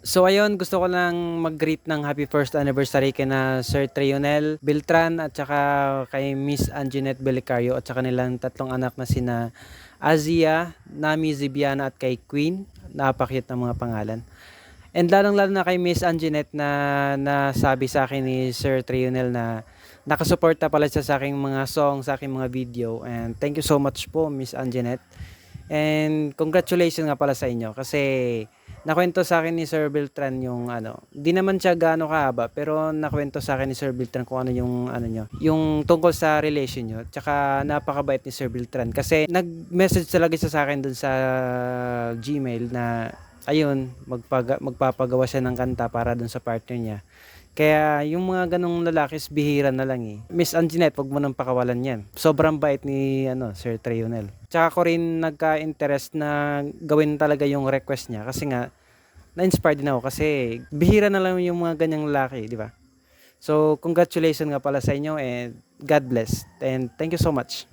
So ayun, gusto ko lang mag-greet ng happy first anniversary kina Sir Trionel Beltran at saka kay Miss Anjanette Belicario at saka nilang tatlong anak na sina Azia, Nami Zibiana at kay Queen. Napakit ng mga pangalan. And lalong-lalo na kay Miss Anjanette na nasabi sa akin ni Sir Trionel na nakasuporta pala siya sa aking mga song, sa aking mga video. And thank you so much po, Miss Anjanette. And congratulations nga pala sa inyo kasi nakwento sa akin ni Sir Beltran yung ano, di naman siya gaano kahaba pero nakwento sa akin ni Sir Beltran kung ano yung ano nyo, yung tungkol sa relation nyo. Tsaka napakabait ni Sir Beltran kasi nag-message talaga siya sa akin dun sa Gmail na ayun, magpapagawa siya ng kanta para dun sa partner niya. Kaya yung mga ganong lalaki is bihira na lang eh. Miss Anjanette, wag mo nang pakawalan yan. Sobrang bait ni Sir Trionel. Tsaka ko rin nagka-interest na gawin talaga yung request niya kasi nga na-inspired din ako kasi bihira na lang yung mga ganyang lalaki, di ba? So, congratulations nga pala sa inyo and God bless. And thank you so much.